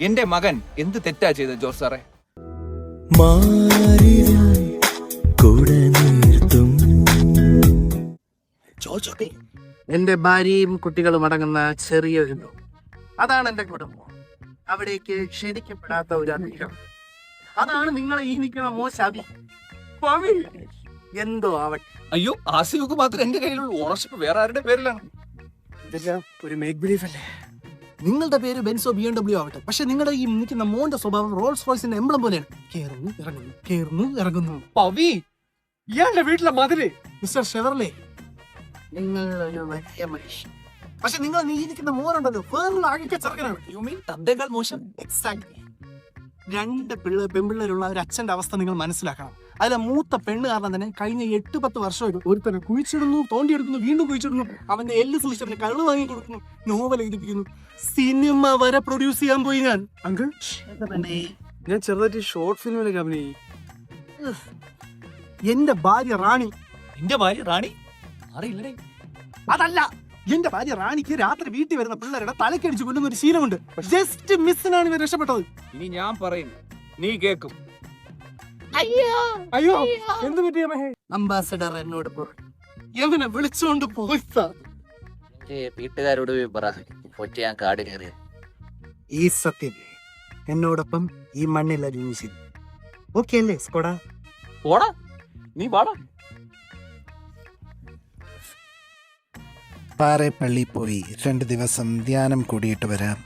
എന്റെ മകൻ എന്ത് തെറ്റാ ചെയ്തത് ജോർജ് സാറേ? എന്റെ ഭാര്യയും കുട്ടികളും അടങ്ങുന്ന ചെറിയൊരു ലോകം. അതാണ് എന്റെ കുടുംബം. അവിടേക്ക് ക്ഷണിക്കപ്പെടാത്ത ഒരു അതിഥികൾ. അതാണ് നിങ്ങളെ ഈ നിൽക്കുന്ന മോശാവി. എന്തോ ആവട്ടെ. അയ്യോ, ആസിഫുക്ക് മാത്രം എന്റെ കയ്യിലുള്ള ഓണർഷിപ്പ് വേറെ ആരുടെ പേരിലാണ്? ഇതെല്ലാം ഒരു മേക്ക് ബിലീഫ് അല്ലേ? നിങ്ങളുടെ പേര് ബെൻസോ BMW ആവട്ടെ, പക്ഷെ നിങ്ങളുടെ ഈ നിൽക്കുന്ന മോന്റെ സ്വഭാവം റോൾസ് റോയ്സിന്റെ എംബ്ലം പോലെയാണ്. കേറുന്നു ഇറങ്ങുന്നു, കേറുന്നു ഇറങ്ങുന്നു. പവി, ഇയാളുടെ വീട്ടിലെ മതില്. മിസ്റ്റർ ഷെവർലെ, നിങ്ങൾ ഒരു വലിയ മനുഷ്യൻ. പക്ഷെ നിങ്ങൾ നീ നിൽക്കുന്ന മോനുണ്ടല്ലോ, വേറൊരു ആകെ ചെറുക്കനാണ്. യു മീൻ തന്തേക്കാൾ മോശം? എക്സാക്ട്ലി. രണ്ട് പെൺപിള്ളേരുള്ള ഒരു അച്ഛന്റെ അവസ്ഥ നിങ്ങൾ മനസ്സിലാക്കണം. അതിലെ മൂത്ത പെണ്ണ് കാരണം തന്നെ കഴിഞ്ഞ 8-10 വർഷമായിട്ട് ഒരുത്തനെ കുഴിച്ചിടുന്നു, തോണ്ടിയെടുക്കുന്നു, വീണ്ടും കുഴിച്ചിടുന്നു, അവന്റെ എല്ല് സൂക്ഷിച്ചവന് കള്ളു വാങ്ങി കൊടുക്കുന്നു, നോവൽ എഴുതിപ്പിക്കുന്നു, സിനിമ വരെ പ്രൊഡ്യൂസ് ചെയ്യാൻ പോയി ഞാൻ. അങ്കിൾ, ഞാൻ ചെറുതായിട്ട് ഷോർട്ട് ഫിലിമിലൊക്കെ അഭിനയിക്കും. എന്റെ ഭാര്യ റാണി. എന്റെ ഭാര്യ റാണി അറിയില്ലേ? അതല്ല, എന്റെ ഭാര്യ റാണിക്ക് രാത്രി വീട്ടിൽ വരുന്ന പിള്ളേരുടെ തലക്കടിച്ച് കൊല്ലുന്ന ഒരു ശീലമുണ്ട്. ജസ്റ്റ് മിസ്സിനാണ് ഇവർ രക്ഷപ്പെട്ടത്. ഇനി ഞാൻ പറയും, നീ കേക്കും. അയ്യോ, എന്ത് പറ്റിയ മഹേ? അംബാസഡർ എന്നോട് എവനെ വിളിച്ചോണ്ട് പോയി. വീട്ടുകാരോട് പറ ഞാൻ കാട് കയറിയത്. ഈ സത്യം എന്നോടൊപ്പം ഈ മണ്ണിൽ അലിഞ്ഞു. ഓക്കെ അല്ലേ സ്കോഡാ? പോടാ, നീ പാടാ. പാറേപ്പള്ളി പോയി 2 ദിവസം ധ്യാനം കൂടിയിട്ട് വരാം.